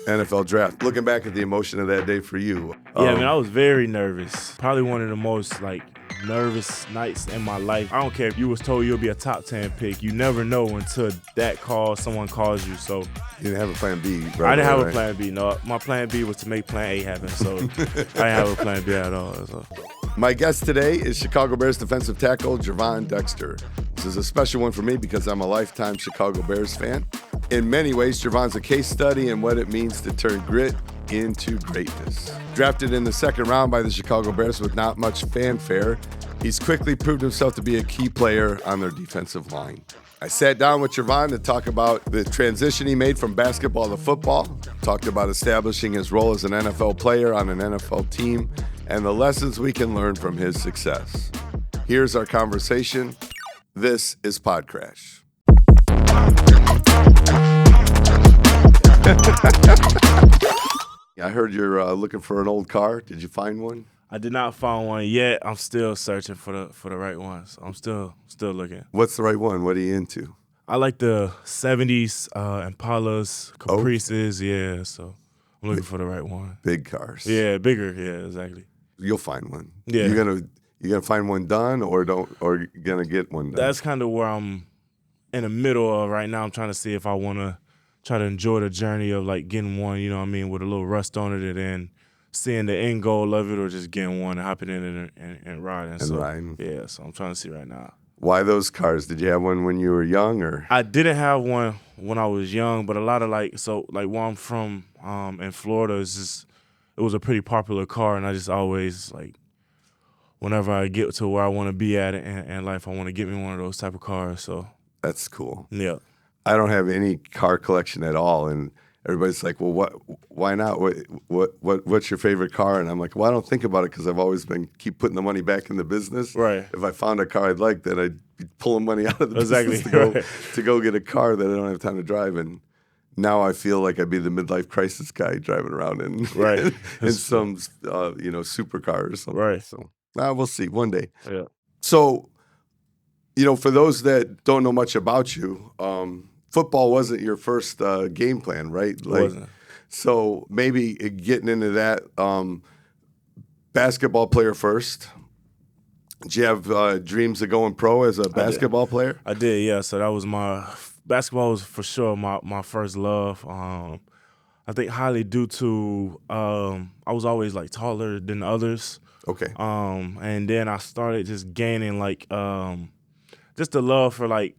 NFL draft. Looking back at the emotion of that day for you. Yeah, man, I was very nervous. Probably one of the most nervous nights in my life. I don't care if you was told you'll be a top 10 pick. You never know until someone calls you. So you didn't have a plan B, right? I didn't have a plan B. No, my plan B was to make plan A happen. So I didn't have a plan B at all. So. My guest today is Chicago Bears defensive tackle Gervon Dexter. This is a special one for me because I'm a lifetime Chicago Bears fan. In many ways, Gervon's a case study in what it means to turn grit into greatness. Drafted in the second round by the Chicago Bears with not much fanfare, he's quickly proved himself to be a key player on their defensive line. I sat down with Gervon to talk about the transition he made from basketball to football, talked about establishing his role as an NFL player on an NFL team, and the lessons we can learn from his success. Here's our conversation. This is PodCrash. I heard you're looking for an old car. Did you find one? I did not find one yet. I'm still searching for the right one. So I'm still looking. What's the right one? What are you into? I like the 70s Impalas, Caprices. Yeah, so I'm looking for the right one. Big cars. Yeah, bigger. Yeah, exactly. You'll find one. Yeah. You're gonna you're find one done or you're gonna get one done? That's kind of where I'm in the middle of right now. I'm trying to see if I want to try to enjoy the journey of getting one, you know what I mean, with a little rust on it, and then seeing the end goal of it, or just getting one and hopping in it and riding. Riding. Yeah, so I'm trying to see right now. Why those cars? Did you have one when you were young, or? I didn't have one when I was young, but a lot of where I'm from in Florida, it was a pretty popular car, and I just always whenever I get to where I want to be at in life, I want to get me one of those type of cars. So that's cool. Yeah. I don't have any car collection at all, and everybody's like, "Well, why not? What's your favorite car?" And I'm like, "Well, I don't think about it because I've always keep putting the money back in the business. Right. If I found a car I'd like, then I'd be pulling money out of the business to go get a car that I don't have time to drive." And now I feel like I'd be the midlife crisis guy driving around in some supercar or something. Right. So we'll see one day. Yeah. So, for those that don't know much about you, football wasn't your first game plan, right? It wasn't. So maybe getting into that, basketball player first. Did you have dreams of going pro as a basketball player? I did, yeah. So that was basketball was for sure my first love. I think highly due to I was always taller than others. Okay. And then I started just gaining just the love for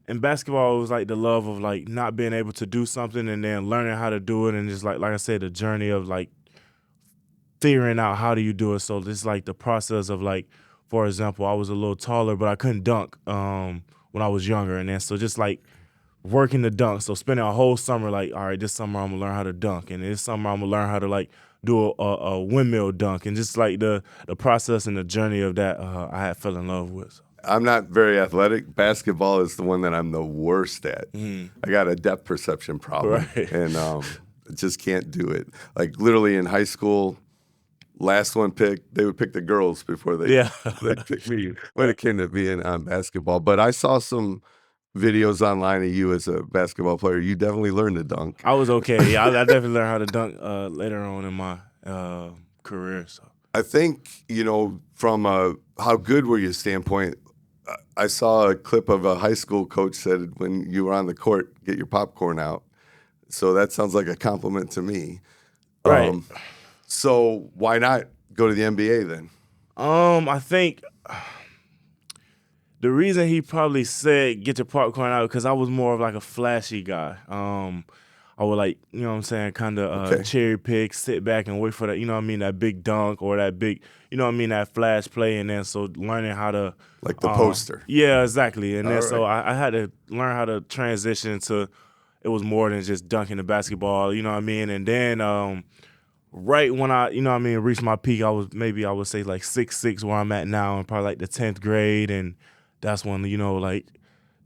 in basketball, it was the love of not being able to do something and then learning how to do it, and just like I said, the journey of figuring out how do you do it. So this the process of for example, I was a little taller, but I couldn't dunk when I was younger, and then so just working the dunk. So spending a whole summer all right, this summer I'm gonna learn how to dunk, and this summer I'm gonna learn how to do a windmill dunk, and just the process and the journey of that I had fell in love with. I'm not very athletic. Basketball is the one that I'm the worst at. I got a depth perception problem, and just can't do it. Literally in high school, last one picked, they would pick the girls before they pick me when it came to being on basketball. But I saw some videos online of you as a basketball player. You definitely learned to dunk. I was okay. Yeah, I definitely learned how to dunk later on in my career. So I think, from how good were you standpoint, I saw a clip of a high school coach said when you were on the court, get your popcorn out. So that sounds like a compliment to me. Right. So why not go to the NBA then? I think the reason he probably said get your popcorn out because I was more of a flashy guy. I would kind of cherry pick, sit back and wait for that, that big dunk or that big, that flash play, and then so learning how to the poster. Yeah, exactly. And then so I had to learn how to transition to it was more than just dunking the basketball, and then right when I reached my peak, I would say 6'6" where I'm at now, and probably the 10th grade, and that's when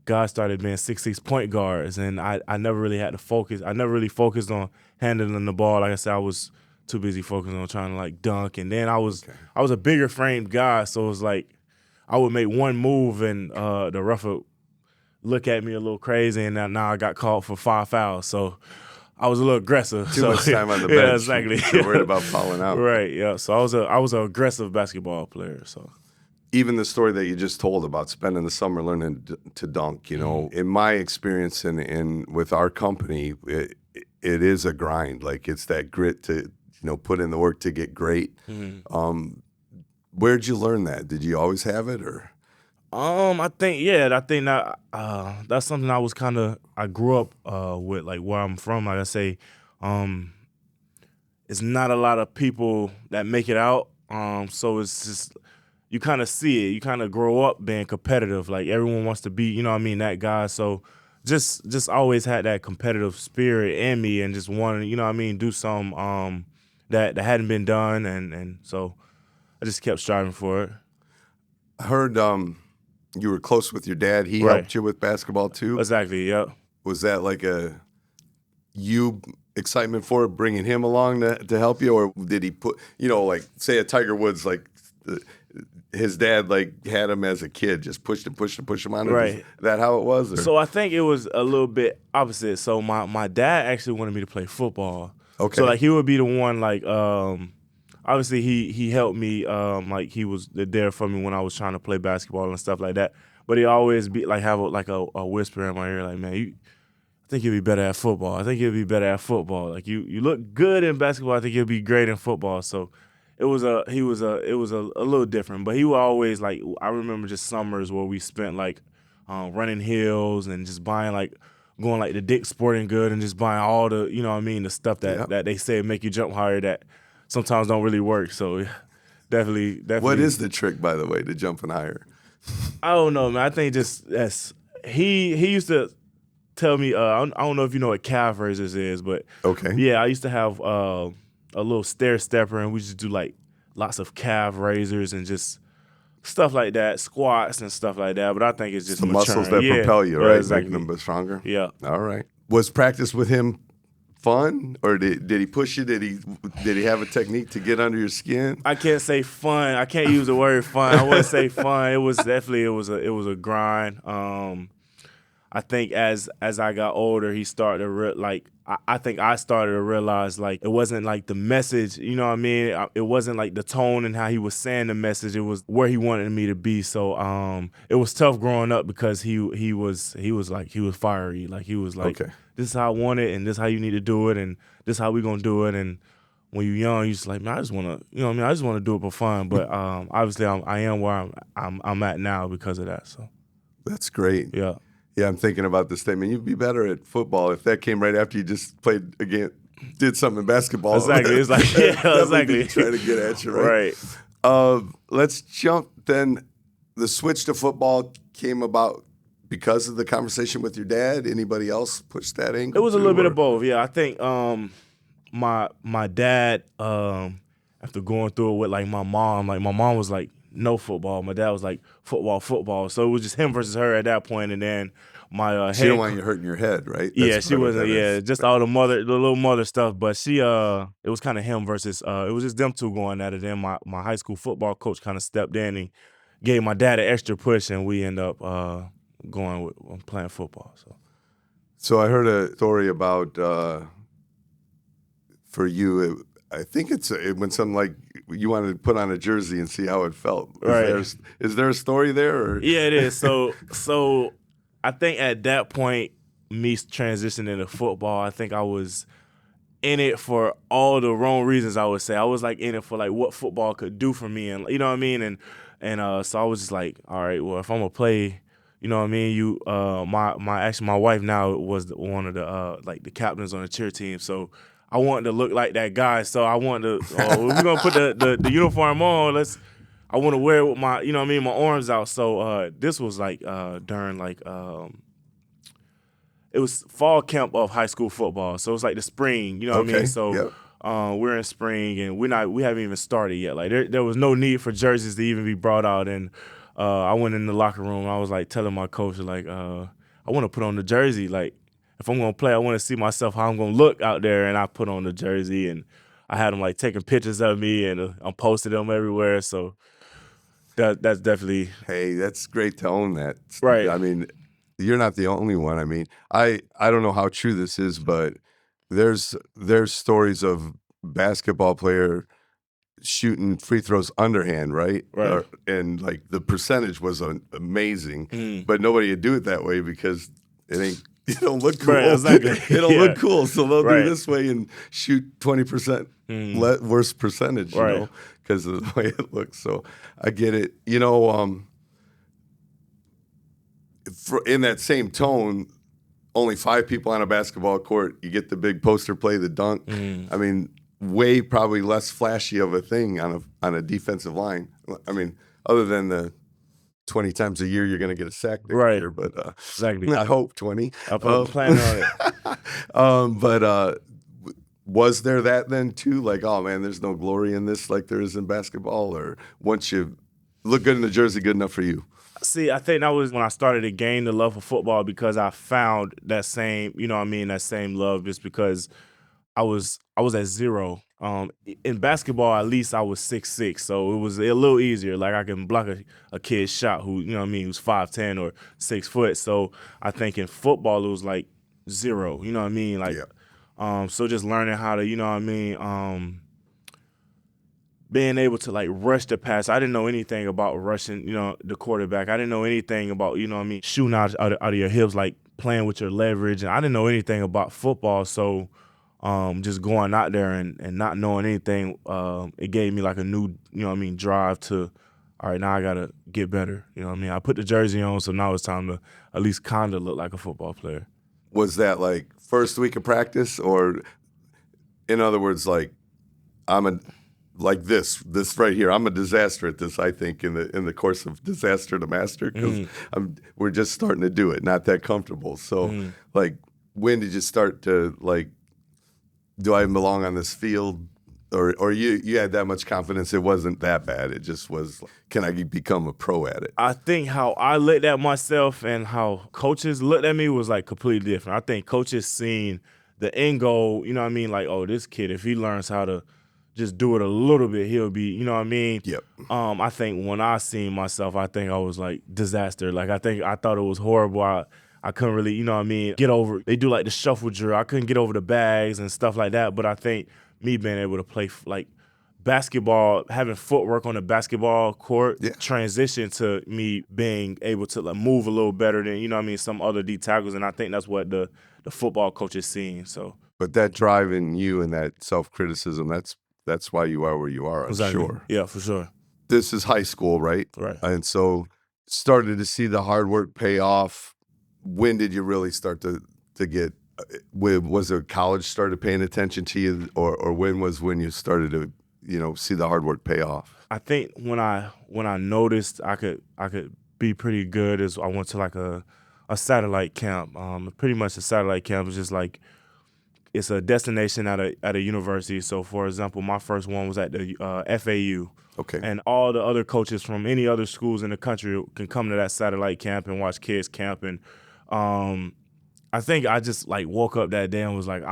guys started being 6'6" point guards, and I never really had to focus. I never really focused on handling the ball. Like I said, I was too busy focusing on trying to dunk. And then I was a bigger framed guy, so it was I would make one move and the ref would look at me a little crazy, and now I got called for 5 fouls. So I was a little aggressive. Too much time on the bench. Yeah, exactly. You're worried about falling out. Right. Yeah. So I was an aggressive basketball player. So even the story that you just told about spending the summer learning to dunk, in my experience and with our company, it is a grind. Like it's that grit to put in the work to get great. Where'd you learn that? Did you always have it, or? I think that that's something I grew up with, like where I'm from. Like I say, it's not a lot of people that make it out. So it's just you kind of see it. You kind of grow up being competitive. Like everyone wants to be, that guy. So just always had that competitive spirit in me, and just wanted, do some that hadn't been done, and so I just kept striving for it. I heard you were close with your dad. He Right. helped you with basketball too. Exactly. Yep. Was that like you excitement for it, bringing him along to help you, or did he put like say a Tiger Woods, like his dad like had him as a kid, just pushed him on? Right. Is that how it was? Or? So I think it was a little bit opposite. So my dad actually wanted me to play football. Okay. So like he would be the one like obviously he helped me like he was there for me when I was trying to play basketball and stuff like that. But he always be like have a whisper in my ear like, man, I think you'll be better at football. I think you'll be better at football. Like you look good in basketball. I think you'll be great in football. So it was a little different. But he would always like, I remember just summers where we spent like running hills and just buying like going like the Dick's Sporting Good and just buying all the the stuff that they say make you jump higher that sometimes don't really work. So definitely. What is the trick, by the way, to jumping higher? I don't know, man. I think just he used to tell me, I don't know if you know what calf raisers is, but okay. Yeah, I used to have a little stair stepper, and we just do like lots of calf raisers and just stuff like that, squats and stuff like that. But I think it's just the muscles that propel you, right? Exactly. Making them stronger. Yeah. All right. Was practice with him fun, or did he push you? Did he have a technique to get under your skin? I can't say fun. I can't use the word fun. I wouldn't say fun. It was definitely it was a grind. I think as I got older, he started to I think I started to realize like it wasn't like the message, you know what I mean? It wasn't like the tone and how he was saying the message. It was where he wanted me to be. So it was tough growing up because he was fiery. Like he was like, okay. This is how I want it, and this is how you need to do it, and this is how we gonna do it. And when you're young, you're just like, man, I just wanna, I just wanna do it for fun. But obviously, I am where I'm at now because of that. So that's great. Yeah. Yeah, I'm thinking about this statement. You'd be better at football if that came right after you just played again, did something in basketball. Exactly. It's like, yeah, exactly. Trying to get at you, right? Right. Let's jump then. The switch to football came about because of the conversation with your dad. Anybody else push that angle? It was a little bit of both. Yeah, I think my dad after going through it with like my mom was like no football. My dad was like football. So it was just him versus her at that point. And then my she didn't want you hurting your head, right? That's she wasn't. Yeah, just all the little mother stuff. But she it was kind of him versus it was just them two going at it. Then my high school football coach kind of stepped in and gave my dad an extra push, and we end up going with playing football. So I heard a story about for you. I think it's when something like you wanted to put on a jersey and see how it felt. Is there a story there? Or? Yeah, it is. So I think at that point, me transitioning to football, I think I was in it for all the wrong reasons. I would say I was like in it for like what football could do for me, and you know what I mean. And so I was just like, all right, well, if I'm gonna play. You know what I mean? You, my wife now was one of the like the captains on the cheer team. So I wanted to look like that guy. So I wanted to. We're gonna put the uniform on. I want to wear it with my, you know what I mean, my arms out. So this was like during like it was fall camp of high school football. So it was like the spring. You know what I mean? So. Yep. We're in spring and we haven't even started yet. Like there was no need for jerseys to even be brought out, and I went in the locker room. I was like telling my coach like I want to put on the jersey. Like if I'm gonna play, I want to see myself how I'm gonna look out there, and I put on the jersey, and I had them like taking pictures of me, and I'm posting them everywhere. So that's definitely that's great to own that. Right. I mean, you're not the only one. I mean, I don't know how true this is, but there's stories of basketball player shooting free throws underhand, right? Right. And like the percentage was amazing, Mm. but nobody would do it that way because it don't look cool. Right, exactly. It don't look cool, so they'll do Right. this way and shoot 20% worse percentage, you Right. know, because of the way it looks. So I get it. In that same tone, only 5 people on a basketball court. You get the big poster play, the dunk. I mean, way probably less flashy of a thing on a defensive line. I mean, other than the 20 times a year you're going to get a sack next Right. year, but Exactly. I hope 20. I'm planning on it. But was there that then too? Like, oh man, there's no glory in this like there is in basketball, or once you look good in the jersey, good enough for you? See, I think that was when I started to gain the love for football because I found that same, that same love just because I was at 0. In basketball, at least I was 6'6", so it was a little easier. Like I can block a kid's shot who, who's 5'10" or 6 foot. So I think in football it was like 0. You know what I mean? Like, so just learning how to, being able to like rush the pass. I didn't know anything about rushing, the quarterback. I didn't know anything about, shooting out of your hips, like playing with your leverage. And I didn't know anything about football. So just going out there and not knowing anything, it gave me like a new, drive to, all right, now I got to get better. I put the jersey on, so now it's time to at least kind of look like a football player. Was that like first week of practice, or in other words, like like this right here, I'm a disaster at this, I think, in the course of disaster to master, because we're just starting to do it, not that comfortable. So like, when did you start to like, do I belong on this field? Or you had that much confidence it wasn't that bad, it just was, can I become a pro at it? I think how I looked at myself and how coaches looked at me was like completely different. I think coaches seen the end goal, like, oh, this kid, if he learns how to just do it a little bit, he'll be, Yep. I think when I seen myself, I think I was like disaster. Like I thought it was horrible. I couldn't really, get over. They do like the shuffle drill. I couldn't get over the bags and stuff like that. But I think me being able to play like basketball, having footwork on the basketball court, transition to me being able to like move a little better than, some other D tackles. And I think that's what the football coach is seeing. So, but that drive in you and that self-criticism, that's why you are where you are, I'm sure. Yeah, for sure. This is high school, right? Right. And so started to see the hard work pay off. When did you really start to get, was it college started paying attention to you, or when you started to, see the hard work pay off? I think when I noticed I could be pretty good is I went to like a satellite camp. Pretty much a satellite camp is just like, it's a destination at a university. So, for example, my first one was at the FAU. Okay. And all the other coaches from any other schools in the country can come to that satellite camp and watch kids camp. And I think I just like woke up that day and was like,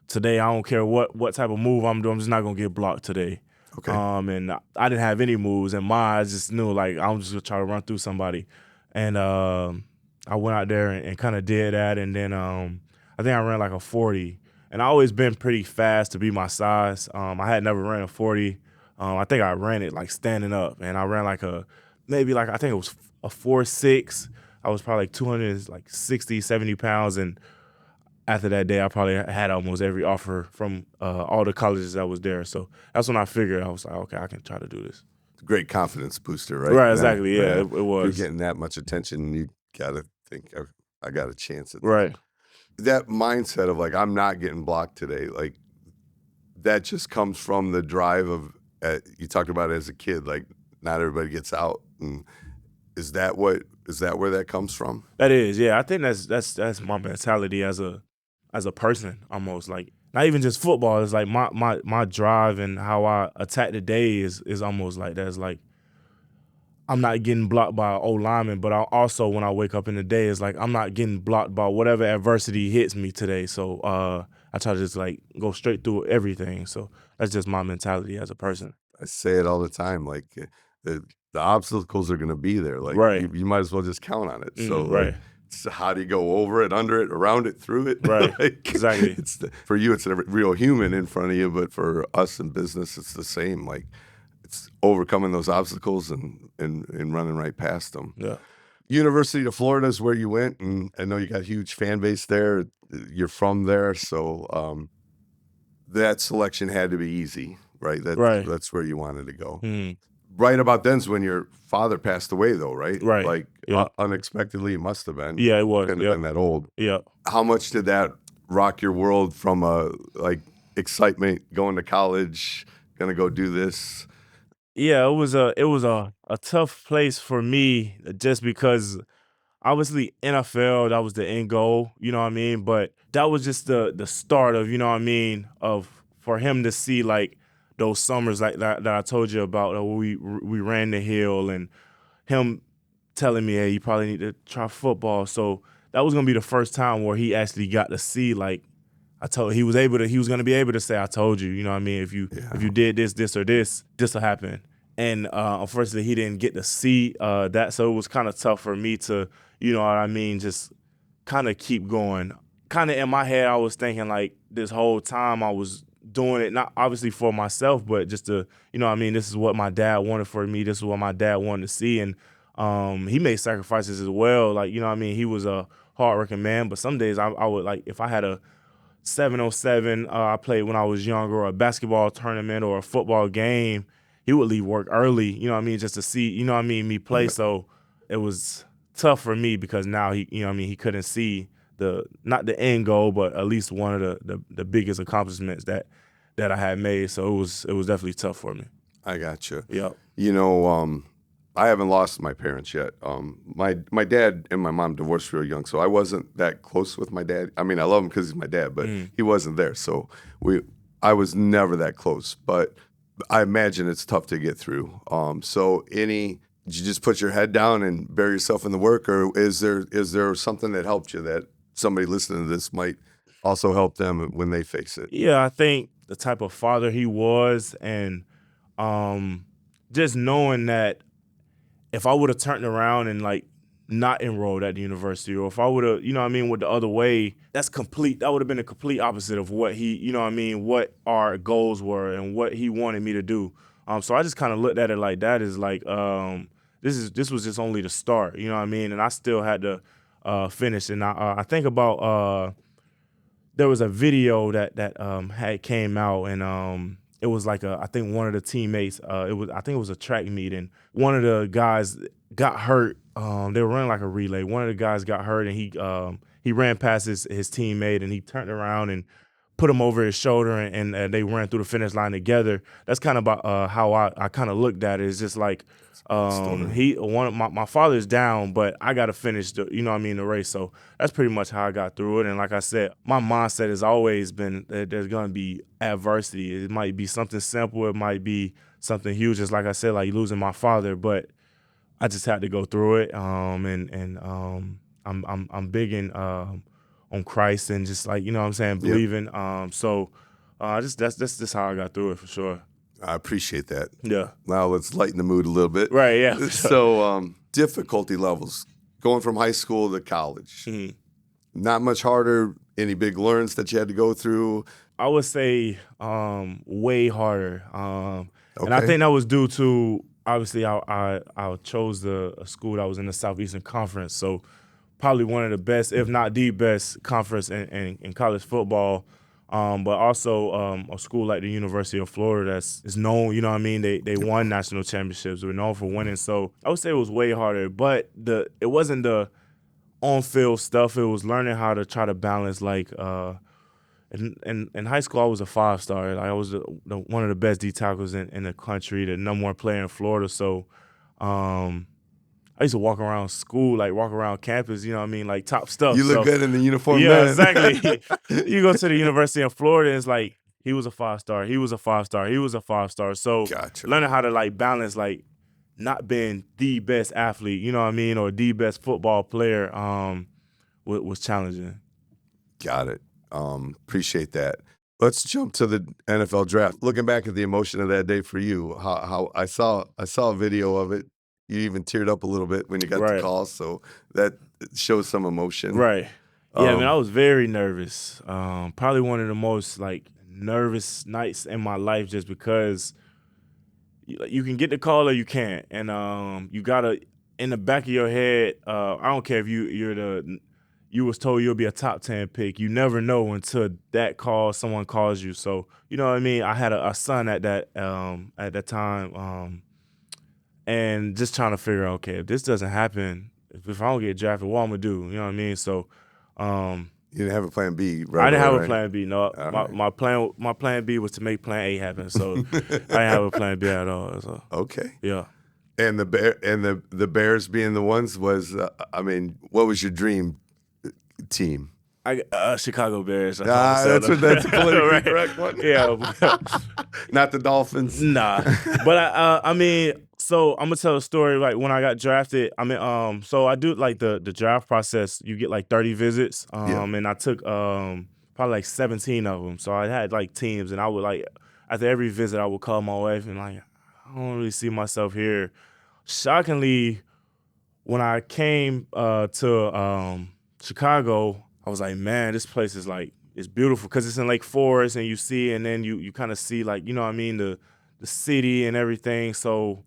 today I don't care what type of move I'm doing, I'm just not gonna get blocked today. Okay. And I didn't have any moves, and I just knew like I'm just gonna try to run through somebody. And I went out there and kind of did that, and then I think I ran like a 40, and I always been pretty fast to be my size. I had never ran a 40. I think I ran it like standing up, and I ran like I think it was a 4.6. I was probably like 260, 70 pounds, and after that day, I probably had almost every offer from all the colleges that was there. So that's when I figured, I was like, okay, I can try to do this. Great confidence booster, right? Right, exactly, yeah, it was. If you're getting that much attention, you got to think, I got a chance at this. Right. That mindset of like, I'm not getting blocked today, like that just comes from the drive of, you talked about it as a kid, like not everybody gets out. And is that where that comes from? That is, yeah. I think that's my mentality as a person, almost. Like, not even just football, it's like my drive and how I attack the day is almost like that. It's like, I'm not getting blocked by an old lineman, but I also, when I wake up in the day, it's like I'm not getting blocked by whatever adversity hits me today. So I try to just like go straight through everything. So that's just my mentality as a person. I say it all the time, like the obstacles are going to be there. Like, right. you might as well just count on it. So right. like, It's how do you go over it, under it, around it, through it? Right. Like, Exactly. For you, it's a real human in front of you, but for us in business, it's the same. Like, it's overcoming those obstacles and running right past them. Yeah. University of Florida is where you went, and I know you got a huge fan base there. You're from there, so that selection had to be easy, right? Right. That's where you wanted to go. Mm. Right about then's when your father passed away, though, right? Right. Like, Yeah. unexpectedly, it must have been. Yeah, it was. Couldn't have been that old. Yeah. How much did that rock your world from like excitement, going to college, gonna go do this? Yeah, it was a tough place for me just because obviously NFL, that was the end goal, you know what I mean? But that was just the start of, you know what I mean, of for him to see like those summers like that I told you about, where we ran the hill, and him telling me, hey, you probably need to try football. So that was gonna be the first time where he actually got to see, like, he was gonna be able to say, I told you, you know what I mean? If you did this or this will happen. And unfortunately he didn't get to see that. So it was kind of tough for me to, you know what I mean, just kind of keep going. Kind of in my head, I was thinking like this whole time I was doing it, not obviously for myself, but just to, you know what I mean, this is what my dad wanted for me. This is what my dad wanted to see. And he made sacrifices as well. Like, you know what I mean? He was a hardworking man, but some days I would, like, if I had a 7-on-7 I played when I was younger, or a basketball tournament or a football game, he would leave work early, you know what I mean, just to see, you know what I mean, me play. So it was tough for me because now he, you know what I mean, he couldn't see not the end goal, but at least one of the biggest accomplishments that I had made. So it was definitely tough for me. I got you. Yeah. You know, I haven't lost my parents yet. My dad and my mom divorced real young, so I wasn't that close with my dad. I mean, I love him because he's my dad, but he wasn't there, so I was never that close. But I imagine it's tough to get through. Did you just put your head down and bury yourself in the work, or is there something that helped you that somebody listening to this might also help them when they face it? Yeah, I think the type of father he was, and just knowing that if I would have turned around and like not enrolled at the university, or if I would have, you know what I mean, went the other way, that would have been a complete opposite of what he, you know what I mean, what our goals were and what he wanted me to do. So I just kind of looked at it like that is like, this was just only the start, you know what I mean? And I still had to finish. And I think about, there was a video that had came out, and it was like I think one of the teammates, I think it was a track meet, and one of the guys got hurt. They were running like a relay. One of the guys got hurt, and he ran past his teammate, and he turned around and put him over his shoulder, and they ran through the finish line together. That's kind of about how I kind of looked at it. It's just like my father's down, but I got to finish the race. So that's pretty much how I got through it. And like I said, my mindset has always been that there's going to be adversity. It might be something simple, it might be something huge. Just like I said, like losing my father, but I just had to go through it. I'm big in on Christ, and just like, you know what I'm saying, believing. That's just how I got through it for sure. I appreciate that. Yeah. Now let's lighten the mood a little bit. Right, yeah. For sure. So difficulty levels, going from high school to college. Mm-hmm. Not much harder. Any big learns that you had to go through? I would say way harder. And I Okay. think that was due to, obviously, I chose a school that was in the Southeastern Conference, so probably one of the best, if not the best, conference in college football. But also a school like the University of Florida is known, you know what I mean? They won national championships. We're known for winning. So I would say it was way harder. But it wasn't the on-field stuff. It was learning how to try to balance, like, in high school, I was a 5-star. Like, I was one of the best D tackles in the country, the #1 player in Florida. So I used to walk around school, like walk around campus, you know what I mean, like top stuff. You look good in the uniform. Yeah, then. exactly. You go to the University of Florida, it's like he was a 5-star, he was a 5-star, he was a 5-star. So Gotcha. Learning how to like balance, like not being the best athlete, you know what I mean, or the best football player was challenging. Got it. Appreciate that. Let's jump to the NFL draft. Looking back at the emotion of that day for you, how I saw a video of it. you even teared up a little bit when you got the Right. call, so that shows some emotion. Right. Yeah, man, I Um, was very nervous. Probably one of the most like nervous nights in my life, just because you can get the call or you can't, and you gotta in the back of your head. I don't care if you was told you'll be a top 10 pick. You never know until that call someone calls you. So you know what I mean. I had a son at that time, and just trying to figure out, okay, if this doesn't happen, if I don't get drafted, what I'm gonna do? You know what I mean? So. you didn't have a plan B right I didn't away, have a right? plan B. No, All my, right. my plan B was to make plan A happen. So I didn't have a plan B at all. So Okay. yeah, And the Bears being the ones was, I mean, what was your dream team? Chicago Bears. That's why I'm That's a politically right. correct one. Yeah, Not the Dolphins. nah. But I mean, so I'm gonna tell a story. Like when I got drafted, I mean, so I do like the draft process. You get like 30 visits, Yeah. and I took probably like 17 of them. So I had like teams, and I would like after every visit, I would call my wife and like, I don't really see myself here. Shockingly, when I came to Chicago, I was like, man, this place is like, it's beautiful because it's in Lake Forest and you see, and then you kind of see like, you know what I mean, the city and everything. So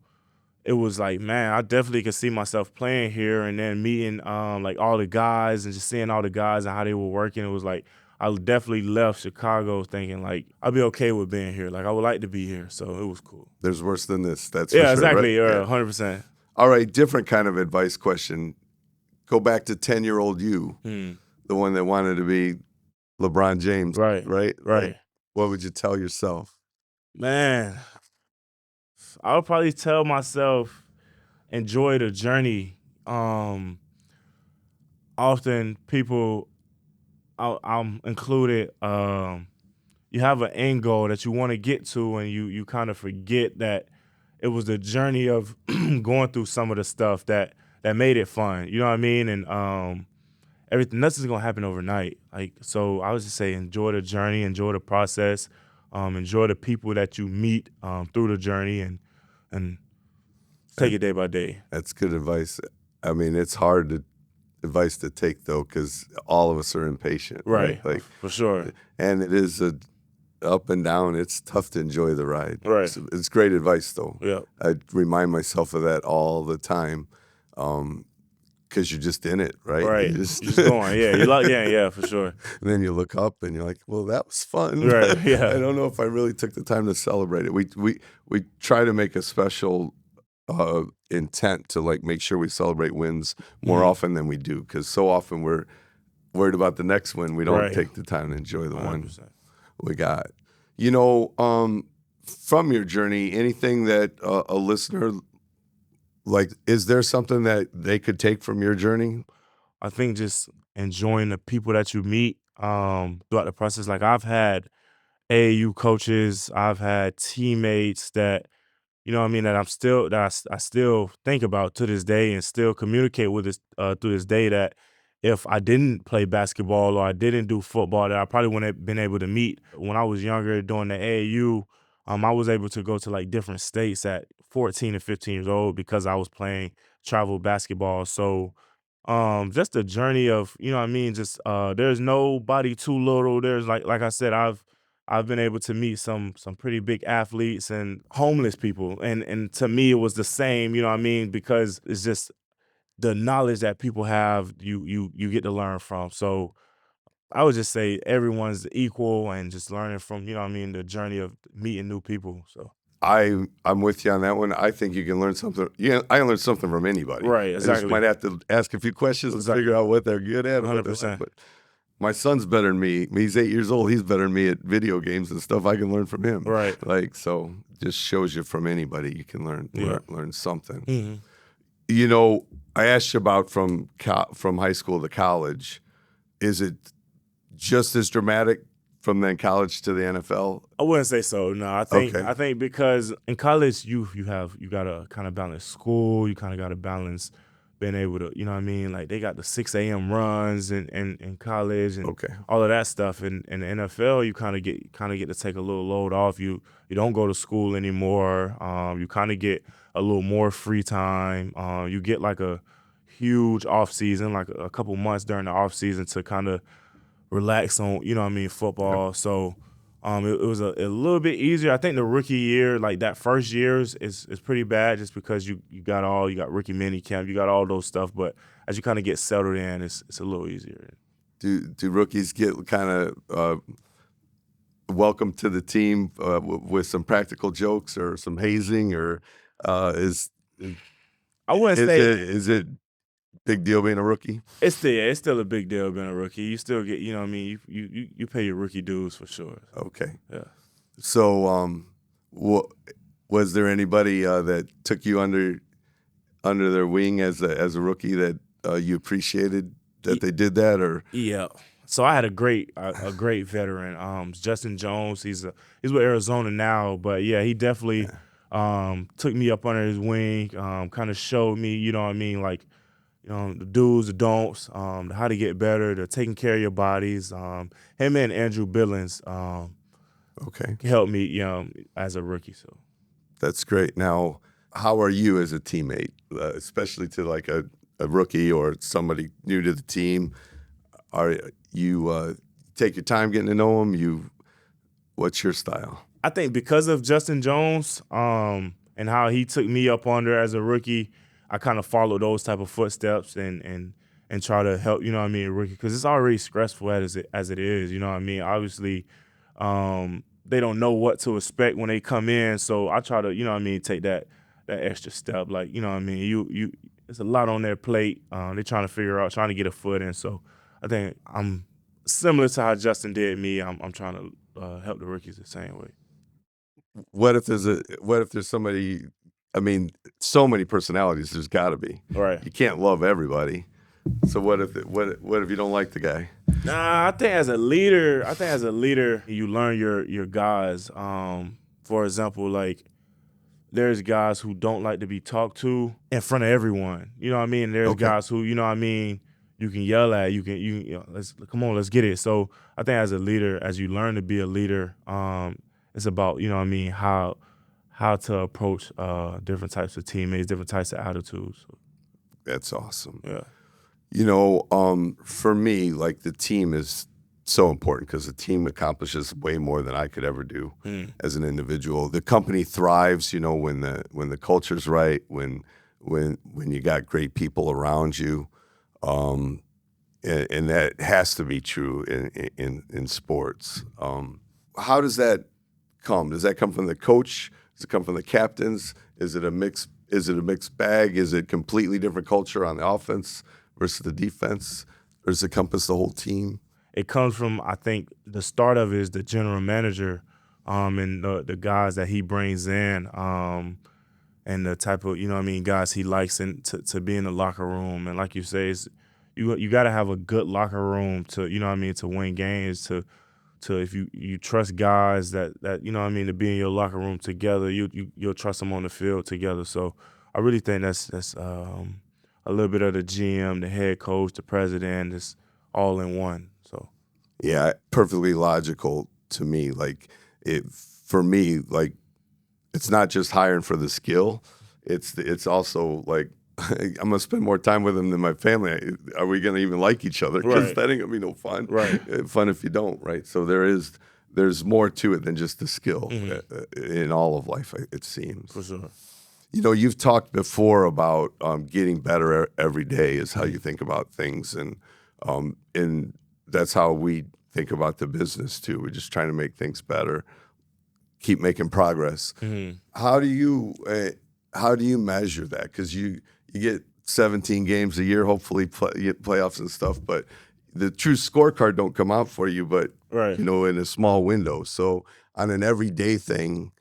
it was like, man, I definitely could see myself playing here, and then meeting like all the guys and just seeing all the guys and how they were working. It was like, I definitely left Chicago thinking like I'd be okay with being here. Like I would like to be here. So it was cool. There's worse than this. That's for Yeah, sure, exactly. right? 100%. All right, different kind of advice question. Go back to 10-year-old you, the one that wanted to be LeBron James, Right. right? Right. Like, what would you tell yourself? Man, I would probably tell myself, enjoy the journey. Often people, I'm included, you have an end goal that you want to get to, and you kind of forget that it was the journey of going through some of the stuff that made it fun. You know what I mean? And everything, nothing's gonna happen overnight. Like, so I would just say enjoy the journey, enjoy the process, enjoy the people that you meet through the journey, and take it day by day. That's good advice. I mean, it's hard advice to take though, because all of us are impatient, right? Like for sure. and it is a up and down. It's tough to enjoy the ride. Right. It's great advice though. Yeah. I remind myself of that all the time, because you're just in it, right? Right. You're just going. Yeah. You're like, yeah, for sure. And then you look up and you're like, well, that was fun. Right. Yeah. I don't know if I really took the time to celebrate it. We try to make a special intent to like make sure we celebrate wins more often than we do, because so often we're worried about the next win. We don't take the time to enjoy the 100%. One we got. You know, from your journey, anything that a listener, like, is there something that they could take from your journey? I think just enjoying the people that you meet throughout the process. Like I've had AAU coaches, I've had teammates that, you know what I mean, that I still think about to this day and still communicate with this to this day, that if I didn't play basketball or I didn't do football, that I probably wouldn't have been able to meet. When I was younger doing the AAU, I was able to go to like different states at 14 and 15 years old because I was playing travel basketball. So just the journey of, you know what I mean, just there's nobody too little. There's like I said, I've been able to meet some pretty big athletes and homeless people, and to me it was the same, you know what I mean, because it's just the knowledge that people have, you get to learn from. So I would just say everyone's equal, and just learning from, you know what I mean, the journey of meeting new people. So I'm with you on that one. I think you can learn something. Yeah, I can learn something from anybody. Right, I exactly. just might have to ask a few questions and figure out what they're good at. 100%. But my son's better than me. He's 8 years old. He's better than me at video games and stuff. I can learn from him. Right. Like, so just shows you from anybody you can learn something. Mm-hmm. You know, I asked you about from high school to college. Is it just as dramatic from then college to the NFL? I wouldn't say so. No, I think because in college you gotta kind of balance school, you kind of gotta balance been able to, you know what I mean? Like they got the 6 a.m. runs in college and Okay. all of that stuff. And in the NFL, you kind of get to take a little load off. You don't go to school anymore. You kind of get a little more free time. You get like a huge off season, like a couple months during the off season to kind of relax on, you know what I mean, football. So it was a little bit easier. I think the rookie year, like that first year is pretty bad just because you got rookie mini camp, you got all those stuff. But as you kind of get settled in, it's a little easier. Do rookies get kind of welcome to the team with some practical jokes or some hazing, or I wouldn't say is it big deal being a rookie? it's still a big deal being a rookie. You still get, you know what I mean, you pay your rookie dues for sure. Okay. Yeah. So was there anybody that took you under their wing as a rookie that you appreciated that they did that, or? Yeah. So I had a great veteran, Justin Jones. He's with Arizona now, but yeah, he definitely took me up under his wing, kind of showed me, you know what I mean, like, you know, the do's, the don'ts, how to get better, the taking care of your bodies. Him and Andrew Billings Okay. helped me, you know, as a rookie. So That's great. Now, how are you as a teammate, especially to like a rookie or somebody new to the team? Are you take your time getting to know them? What's your style? I think because of Justin Jones and how he took me up under as a rookie, I kind of follow those type of footsteps and try to help, you know what I mean, a rookie, because it's already stressful as it is, you know what I mean. Obviously, they don't know what to expect when they come in, so I try to, you know what I mean, take that extra step, like, you know what I mean. You it's a lot on their plate. They're trying to trying to get a foot in. So I think I'm similar to how Justin did me. I'm trying to help the rookies the same way. What if there's somebody? I mean, so many personalities. There's got to be. Right. You can't love everybody. So what if you don't like the guy? Nah, I think as a leader, you learn your guys. For example, like there's guys who don't like to be talked to in front of everyone. You know what I mean? There's Okay. guys who, you know what I mean, you can yell at, you know, let's get it. So I think as a leader, as you learn to be a leader, it's about, you know what I mean, how to approach different types of teammates, different types of attitudes. That's awesome. Yeah. You know, for me, like the team is so important because the team accomplishes way more than I could ever do as an individual. The company thrives, you know, when the culture's right, when you got great people around you, and that has to be true in sports. How does that come? Does that come from the coach? Does it come from the captains? Is it a mixed bag? Is it completely different culture on the offense versus the defense? Or does it encompass the whole team? It comes from, I think, the start of it is the general manager and the guys that he brings in and the type of, you know what I mean, guys he likes to be in the locker room. And like you say, you got to have a good locker room to, you know what I mean, to win games, to if you trust guys that you know what I mean, to be in your locker room together, you'll trust them on the field together. So I really think that's a little bit of the GM, the head coach, the president, it's all in one. So yeah, perfectly logical to me. Like for me, like it's not just hiring for the skill. It's also like I'm gonna spend more time with them than my family. Are we gonna even like each other? Because right. that ain't gonna be no fun. Right. Fun if you don't. Right. So there's more to it than just the skill in all of life. It seems. For sure. You know, you've talked before about getting better every day is how you think about things, and that's how we think about the business too. We're just trying to make things better, keep making progress. How do you measure that? Because you get 17 games a year, hopefully you get playoffs and stuff, but the true scorecard don't come out for you, but Right. you know, in a small window. So on an everyday thing,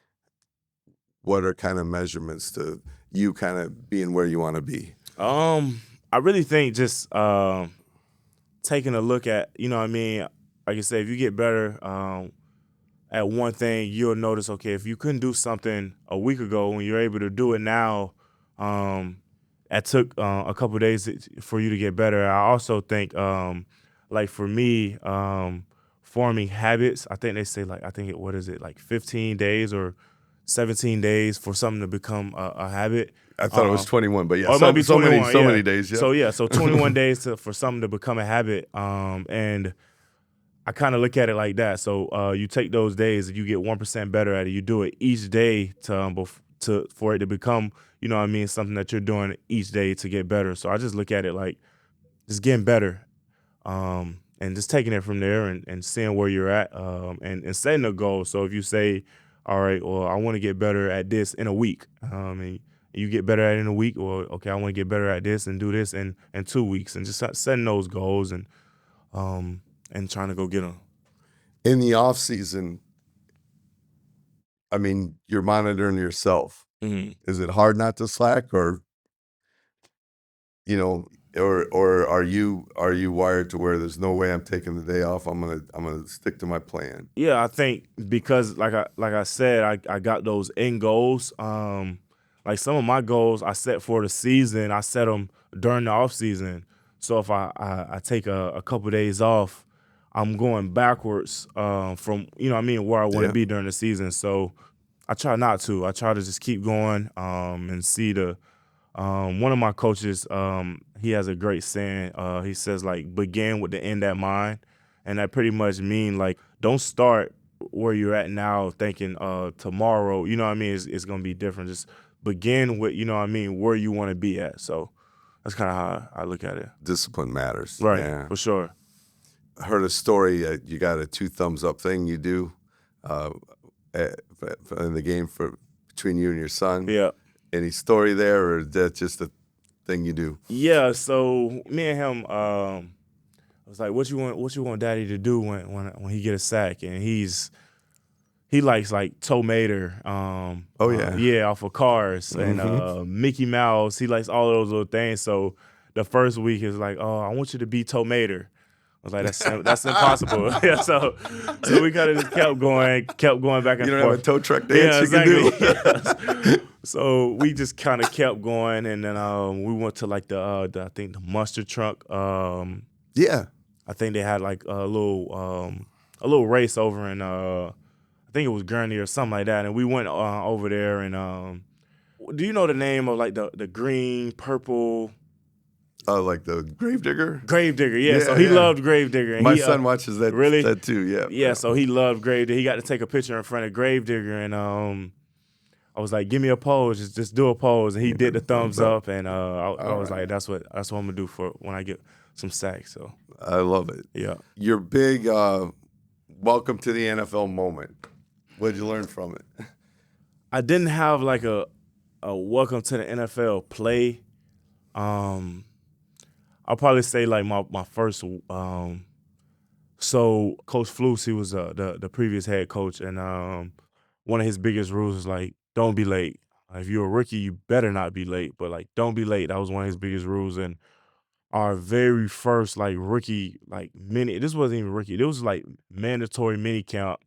what are kind of measurements to you kind of being where you want to be? I really think just taking a look at, you know what I mean, like I said, if you get better at one thing, you'll notice, okay, if you couldn't do something a week ago, when you're able to do it now, it took a couple of days for you to get better. I also think, like for me, forming habits. I think they say what is it, like 15 days or 17 days for something to become a habit. I thought it was 21, but yeah, Or it might be 21. so many days. Yeah. So 21 days for something to become a habit. And I kind of look at it like that. So you take those days, if you get 1% better at it, you do it each day for it to become, you know what I mean, something that you're doing each day to get better. So I just look at it like just getting better, and just taking it from there and seeing where you're at, and setting a goal. So if you say, all right, well, I want to get better at this in a week, and you get better at it in a week, or okay, I want to get better at this and do this in 2 weeks, and just setting those goals and trying to go get them. In the off season, I mean, you're monitoring yourself. Mm-hmm. Is it hard not to slack, or or are you wired to where there's no way I'm taking the day off? I'm gonna stick to my plan. Yeah, I think because like I said, I got those end goals. Like some of my goals I set for the season, I set them during the off season. So if I take a couple days off, I'm going backwards from, you know what I mean, where I want to be during the season. So I try not to. I try to just keep going and see one of my coaches, he has a great saying. He says, like, begin with the end at mind. And that pretty much mean, like, don't start where you're at now thinking tomorrow, you know what I mean, it's going to be different. Just begin with, you know what I mean, where you want to be at. So that's kind of how I look at it. Discipline matters. Right, yeah. For sure. I heard a story, you got a 2 thumbs up thing you do in the game between you and your son. Yeah. Any story there, or is that just a thing you do? Yeah, so me and him, I was like, what you want Daddy to do when he get a sack? And he likes like tomato. Off of Cars and Mickey Mouse. He likes all those little things. So the first week is like, oh, I want you to be tomato. I was like, that's impossible. Yeah, so we kind of just kept going back and forth. You don't have a tow truck dance you can do? Yes. So we just kind of kept going, and then we went to like the I think the mustard truck. Yeah. I think they had like a little race over in I think it was Gurney or something like that, and we went over there. And do you know the name of like the green, purple? Like the Gravedigger? Gravedigger, yeah. So he loved Gravedigger. And my son watches that, really? That too, yeah. Yeah, so he loved Gravedigger. He got to take a picture in front of Gravedigger, and I was like, give me a pose, just do a pose. And he did the thumbs up, and I was like, that's what I'm going to do for when I get some sacks. So I love it. Yeah. Your big welcome to the NFL moment. What did you learn from it? I didn't have like a welcome to the NFL play. I'll probably say like my first. So Coach Flus, he was the previous head coach, and one of his biggest rules is like, don't be late. If you're a rookie, you better not be late. But like, don't be late. That was one of his biggest rules. And our very first like rookie this wasn't even rookie. It was like mandatory mini camp.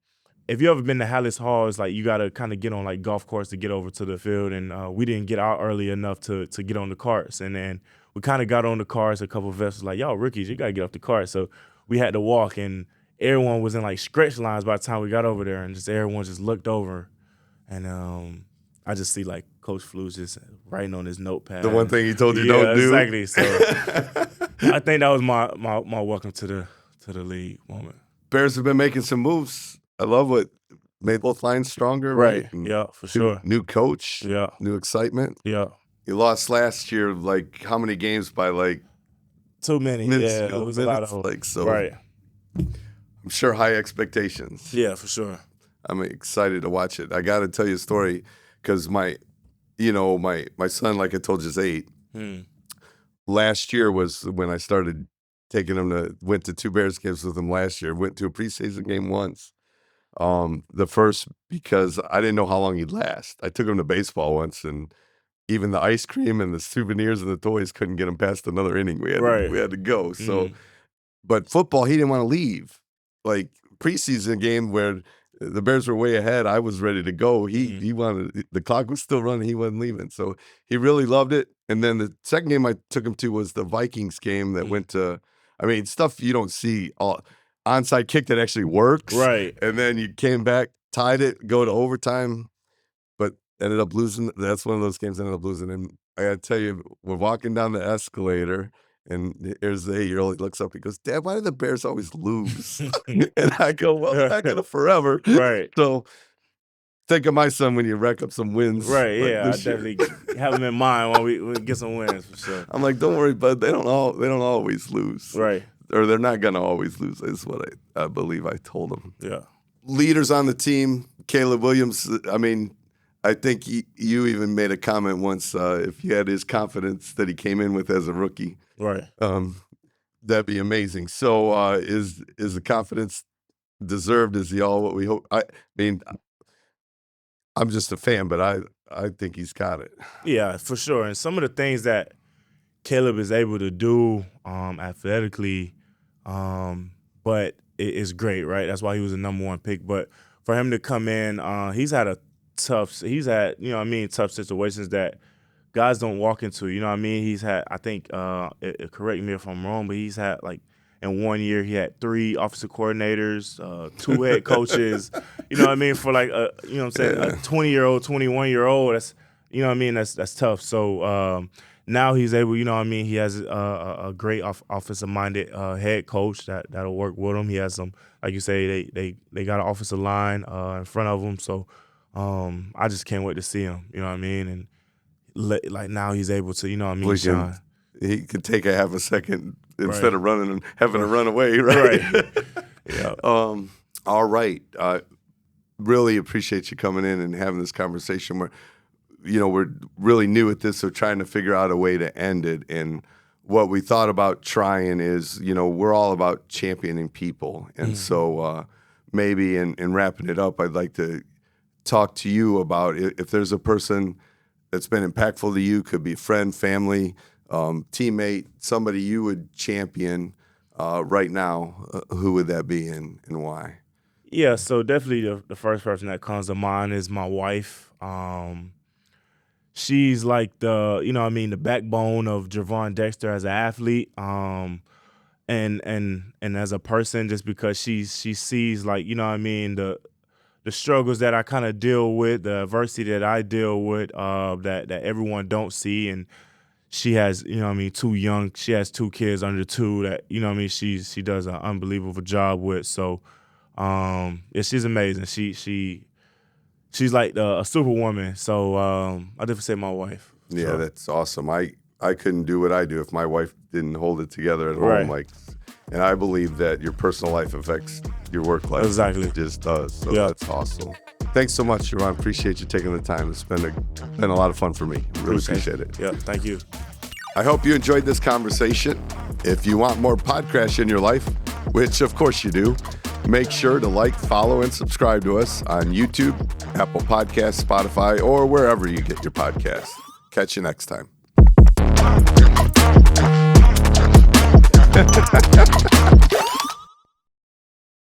If you ever been to Hallis Hall, it's like you got to kind of get on like golf carts to get over to the field, and we didn't get out early enough to get on the carts. And then we kind of got on the carts. A couple of vets was like, y'all rookies, you got to get off the cart. So we had to walk, and everyone was in like stretch lines by the time we got over there, and just everyone just looked over. And I just see like Coach Flus just writing on his notepad. The one thing he told you don't do. Exactly. So I think that was my welcome to the league moment. Bears have been making some moves. I love what made both lines stronger. Right. Yeah, for sure. New coach. Yeah. New excitement. Yeah. You lost last year, like how many games by like too many? Yeah, it was a lot of like so. Right. I'm sure high expectations. Yeah, for sure. I'm excited to watch it. I got to tell you a story because my son, like I told you, is 8. Last year was when I started taking him went to 2 Bears games with him last year. Went to a preseason game once. The first because I didn't know how long he'd last. I took him to baseball once, and even the ice cream and the souvenirs and the toys couldn't get him past another inning. We had to go. So, but football, he didn't want to leave. Like preseason game where the Bears were way ahead. I was ready to go. He wanted, the clock was still running. He wasn't leaving. So he really loved it. And then the second game I took him to was the Vikings game that went to, I mean, stuff you don't see, onside kick that actually works. Right. And then you came back, tied it, go to overtime, but ended up losing. That's one of those games I ended up losing. And I got to tell you, we're walking down the escalator, and there's the 8-year-old. He looks up, he goes, "Dad, why do the Bears always lose?" And I go, "Well, it's not gonna forever." Right. So think of my son when you rack up some wins. Right, like yeah. I this year. definitely have him in mind when we get some wins for sure. I'm like, "Don't worry, bud. They don't always lose." Right. Or they're not gonna always lose, is what I believe I told him. Yeah. Leaders on the team, Caleb Williams, I mean, I think you even made a comment once, if you had his confidence that he came in with as a rookie. Right. That'd be amazing. So is the confidence deserved? Is he all what we hope? I mean, I'm just a fan, but I think he's got it. Yeah, for sure. And some of the things that Caleb is able to do athletically, but it is great, right? That's why he was the number 1 pick. But for him to come in, he's had tough situations that guys don't walk into. You know what I mean? He's had, I think, correct me if I'm wrong, but he's had, like, in 1 year, he had 3 offensive coordinators, 2 head coaches. You know what I mean? For like a 20-year-old, 21-year-old, that's, you know what I mean? That's tough. So now he's able, you know what I mean? He has a great offensive-minded head coach that'll work with him. He has some, like you say, they got an offensive line in front of him. So I just can't wait to see him. You know what I mean? And like now he's able to, you know what I mean, shine. He could take a half a second instead of running and having to run away, right? Yeah. All right. Really appreciate you coming in and having this conversation. We're really new at this, so trying to figure out a way to end it. And what we thought about trying is, we're all about championing people. And so maybe in wrapping it up, I'd like to talk to you about if there's a person that's been impactful to you, could be a friend, family, teammate, somebody you would champion right now, who would that be and why? Yeah, so definitely the first person that comes to mind is my wife. She's like the backbone of Gervon Dexter as an athlete, and as a person, just because she sees, like, you know what I mean, the struggles that I kind of deal with, the adversity that I deal with, that everyone don't see. And she has, she has 2 kids under 2 that, you know what I mean, she does an unbelievable job with. So, yeah, she's amazing. She's like a superwoman. So I definitely say my wife. Yeah, so. That's awesome. I couldn't do what I do if my wife didn't hold it together at Right. home. And I believe that your personal life affects your work life. Exactly. It just does. So Yeah. That's awesome. Thanks so much, Gervon. Appreciate you taking the time. It's been a lot of fun for me. Really appreciate it. Yeah, thank you. I hope you enjoyed this conversation. If you want more PodCrash in your life, which of course you do, make sure to like, follow, and subscribe to us on YouTube, Apple Podcasts, Spotify, or wherever you get your podcasts. Catch you next time.